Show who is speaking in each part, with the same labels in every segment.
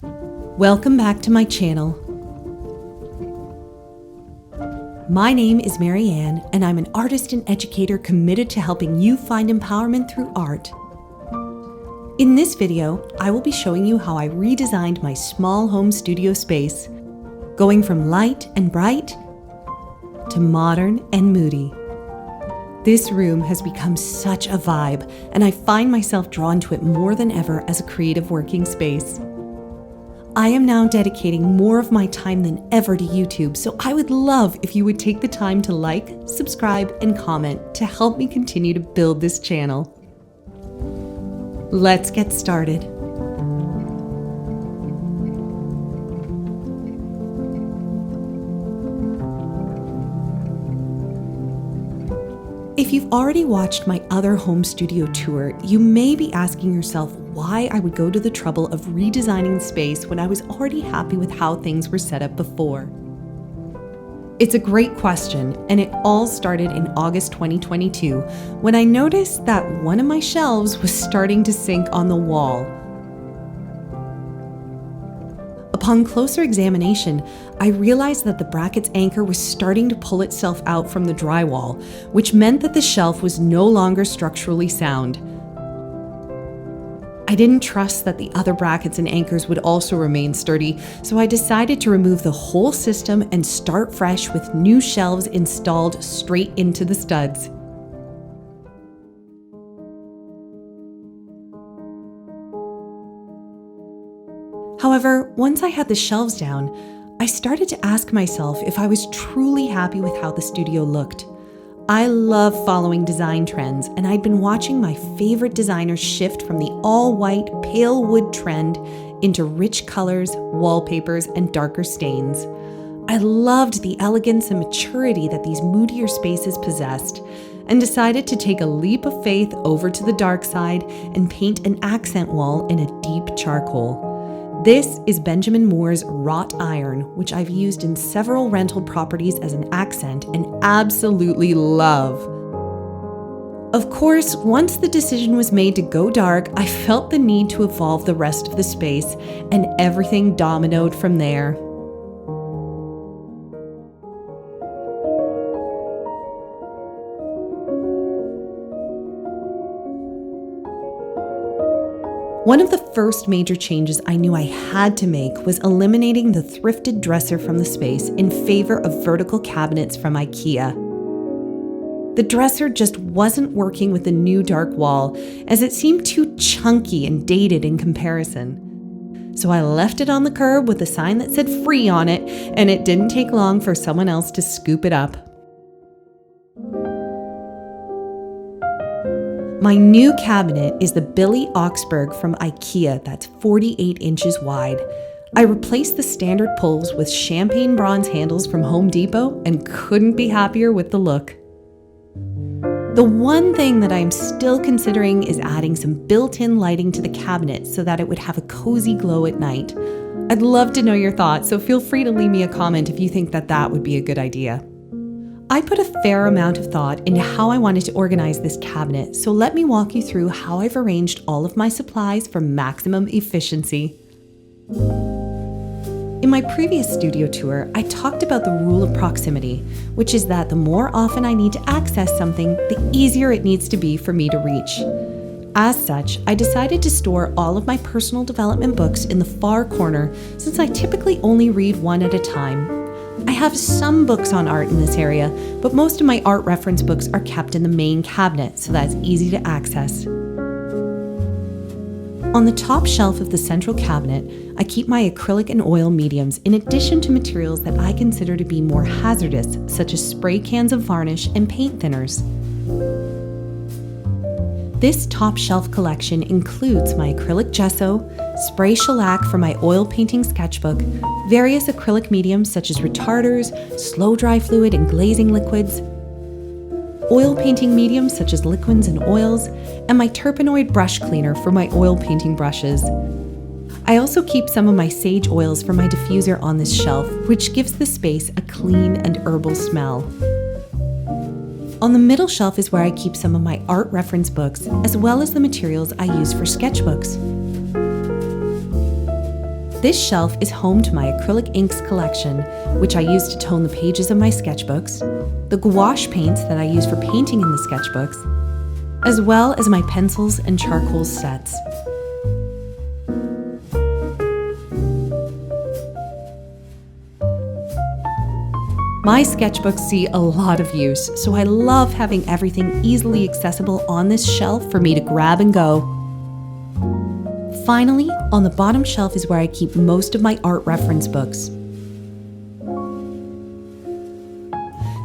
Speaker 1: Welcome back to my channel. My name is Marianne, and I'm an artist and educator committed to helping you find empowerment through art. In this video, I will be showing you how I redesigned my small home studio space, going from light and bright to modern and moody. This room has become such a vibe, and I find myself drawn to it more than ever as a creative working space. I am now dedicating more of my time than ever to YouTube, so I would love if you would take the time to like, subscribe, and comment to help me continue to build this channel. Let's get started. If you've already watched my other home studio tour, you may be asking yourself why I would go to the trouble of redesigning the space when I was already happy with how things were set up before. It's a great question, and it all started in August 2022 when I noticed that one of my shelves was starting to sink on the wall. Upon closer examination, I realized that the bracket's anchor was starting to pull itself out from the drywall, which meant that the shelf was no longer structurally sound. I didn't trust that the other brackets and anchors would also remain sturdy, so I decided to remove the whole system and start fresh with new shelves installed straight into the studs. However, once I had the shelves down, I started to ask myself if I was truly happy with how the studio looked. I love following design trends, and I'd been watching my favorite designers shift from the all-white, pale wood trend into rich colors, wallpapers, and darker stains. I loved the elegance and maturity that these moodier spaces possessed, and decided to take a leap of faith over to the dark side and paint an accent wall in a deep charcoal. This is Benjamin Moore's wrought iron, which I've used in several rental properties as an accent and absolutely love. Of course, once the decision was made to go dark, I felt the need to evolve the rest of the space, and everything dominoed from there. One of the first major changes I knew I had to make was eliminating the thrifted dresser from the space in favor of vertical cabinets from IKEA. The dresser just wasn't working with the new dark wall, as it seemed too chunky and dated in comparison. So I left it on the curb with a sign that said free on it, and it didn't take long for someone else to scoop it up. My new cabinet is the Billy Oxberg from IKEA that's 48 inches wide. I replaced the standard pulls with champagne bronze handles from Home Depot and couldn't be happier with the look. The one thing that I'm still considering is adding some built-in lighting to the cabinet so that it would have a cozy glow at night. I'd love to know your thoughts, so feel free to leave me a comment if you think that would be a good idea. I put a fair amount of thought into how I wanted to organize this cabinet, so let me walk you through how I've arranged all of my supplies for maximum efficiency. In my previous studio tour, I talked about the rule of proximity, which is that the more often I need to access something, the easier it needs to be for me to reach. As such, I decided to store all of my personal development books in the far corner, since I typically only read one at a time. I have some books on art in this area, but most of my art reference books are kept in the main cabinet, so that's easy to access. On the top shelf of the central cabinet, I keep my acrylic and oil mediums in addition to materials that I consider to be more hazardous, such as spray cans of varnish and paint thinners. This top shelf collection includes my acrylic gesso, spray shellac for my oil painting sketchbook, various acrylic mediums such as retarders, slow dry fluid and glazing liquids, oil painting mediums such as liquids and oils, and my terpenoid brush cleaner for my oil painting brushes. I also keep some of my sage oils for my diffuser on this shelf, which gives the space a clean and herbal smell. On the middle shelf is where I keep some of my art reference books, as well as the materials I use for sketchbooks. This shelf is home to my acrylic inks collection, which I use to tone the pages of my sketchbooks, the gouache paints that I use for painting in the sketchbooks, as well as my pencils and charcoal sets. My sketchbooks see a lot of use, so I love having everything easily accessible on this shelf for me to grab and go. Finally, on the bottom shelf is where I keep most of my art reference books.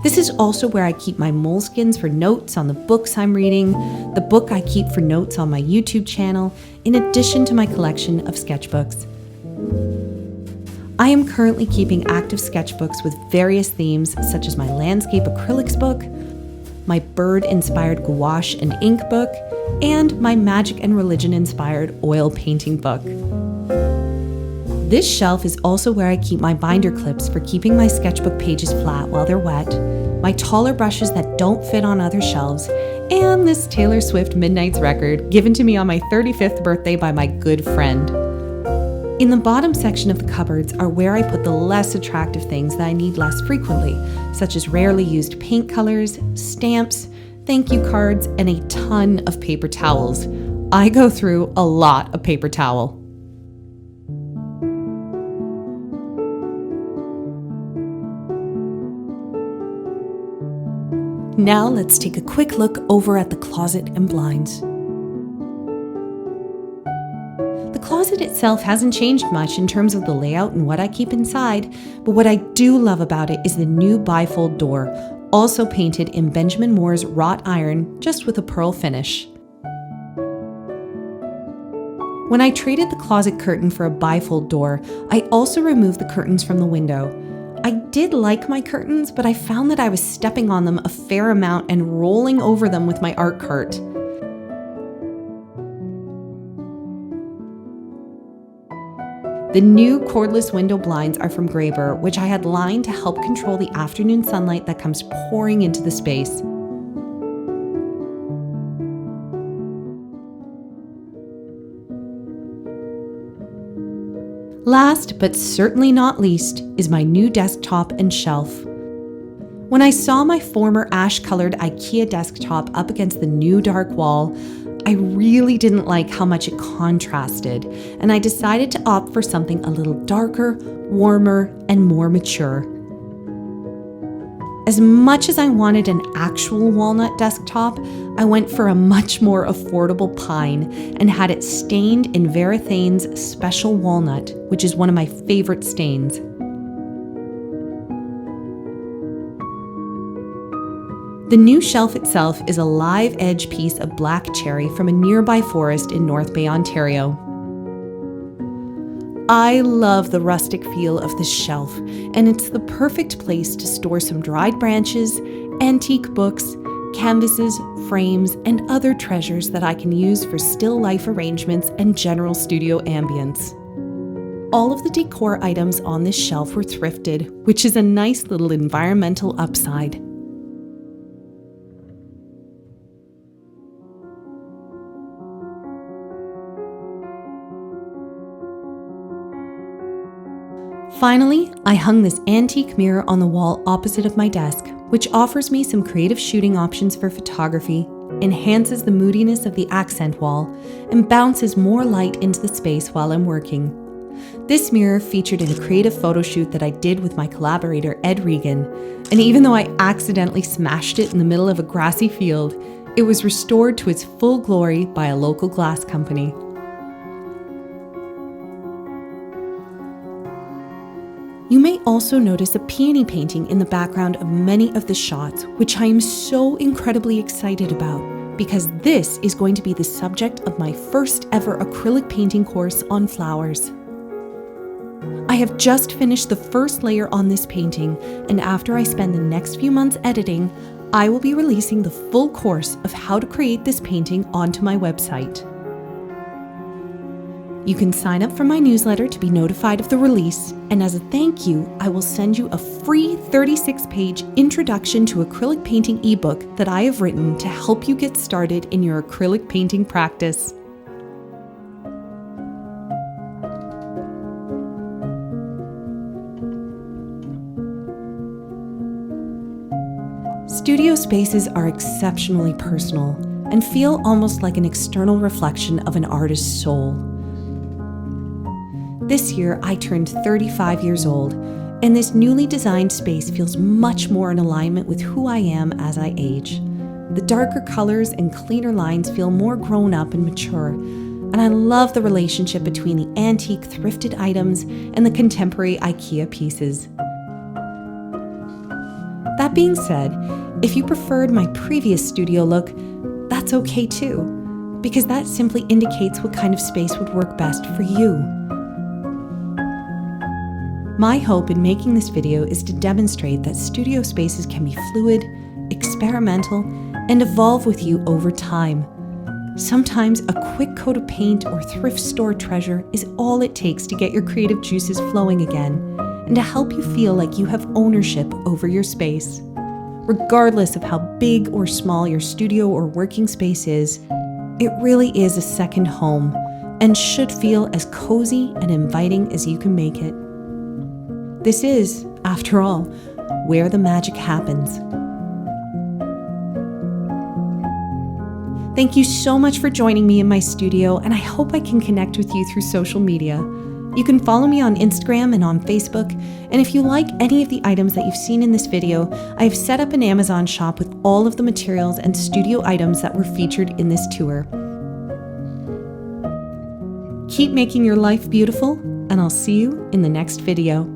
Speaker 1: This is also where I keep my moleskins for notes on the books I'm reading, the book I keep for notes on my YouTube channel, in addition to my collection of sketchbooks. I am currently keeping active sketchbooks with various themes, such as my landscape acrylics book, my bird-inspired gouache and ink book, and my magic and religion-inspired oil painting book. This shelf is also where I keep my binder clips for keeping my sketchbook pages flat while they're wet, my taller brushes that don't fit on other shelves, and this Taylor Swift Midnight's record given to me on my 35th birthday by my good friend. In the bottom section of the cupboards are where I put the less attractive things that I need less frequently, such as rarely used paint colors, stamps, thank you cards, and a ton of paper towels. I go through a lot of paper towel. Now let's take a quick look over at the closet and blinds. The closet itself hasn't changed much in terms of the layout and what I keep inside, but what I do love about it is the new bifold door, also painted in Benjamin Moore's wrought iron, just with a pearl finish. When I traded the closet curtain for a bifold door, I also removed the curtains from the window. I did like my curtains, but I found that I was stepping on them a fair amount and rolling over them with my art cart. The new cordless window blinds are from Graber, which I had lined to help control the afternoon sunlight that comes pouring into the space. Last, but certainly not least, is my new desktop and shelf. When I saw my former ash-colored IKEA desktop up against the new dark wall, I really didn't like how much it contrasted, and I decided to opt for something a little darker, warmer, and more mature. As much as I wanted an actual walnut desktop, I went for a much more affordable pine and had it stained in Verithane's Special Walnut, which is one of my favorite stains. The new shelf itself is a live edge piece of black cherry from a nearby forest in North Bay, Ontario. I love the rustic feel of this shelf, and it's the perfect place to store some dried branches, antique books, canvases, frames, and other treasures that I can use for still life arrangements and general studio ambience. All of the decor items on this shelf were thrifted, which is a nice little environmental upside. Finally, I hung this antique mirror on the wall opposite of my desk, which offers me some creative shooting options for photography, enhances the moodiness of the accent wall, and bounces more light into the space while I'm working. This mirror featured in a creative photo shoot that I did with my collaborator Ed Regan, and even though I accidentally smashed it in the middle of a grassy field, it was restored to its full glory by a local glass company. You may also notice a peony painting in the background of many of the shots, which I am so incredibly excited about, because this is going to be the subject of my first ever acrylic painting course on flowers. I have just finished the first layer on this painting, and after I spend the next few months editing, I will be releasing the full course of how to create this painting onto my website. You can sign up for my newsletter to be notified of the release, and as a thank you, I will send you a free 36-page Introduction to Acrylic Painting ebook that I have written to help you get started in your acrylic painting practice. Studio spaces are exceptionally personal and feel almost like an external reflection of an artist's soul. This year, I turned 35 years old, and this newly designed space feels much more in alignment with who I am as I age. The darker colors and cleaner lines feel more grown up and mature, and I love the relationship between the antique thrifted items and the contemporary IKEA pieces. That being said, if you preferred my previous studio look, that's okay too, because that simply indicates what kind of space would work best for you. My hope in making this video is to demonstrate that studio spaces can be fluid, experimental, and evolve with you over time. Sometimes a quick coat of paint or thrift store treasure is all it takes to get your creative juices flowing again and to help you feel like you have ownership over your space. Regardless of how big or small your studio or working space is, it really is a second home and should feel as cozy and inviting as you can make it. This is, after all, where the magic happens. Thank you so much for joining me in my studio, and I hope I can connect with you through social media. You can follow me on Instagram and on Facebook, and if you like any of the items that you've seen in this video, I have set up an Amazon shop with all of the materials and studio items that were featured in this tour. Keep making your life beautiful, and I'll see you in the next video.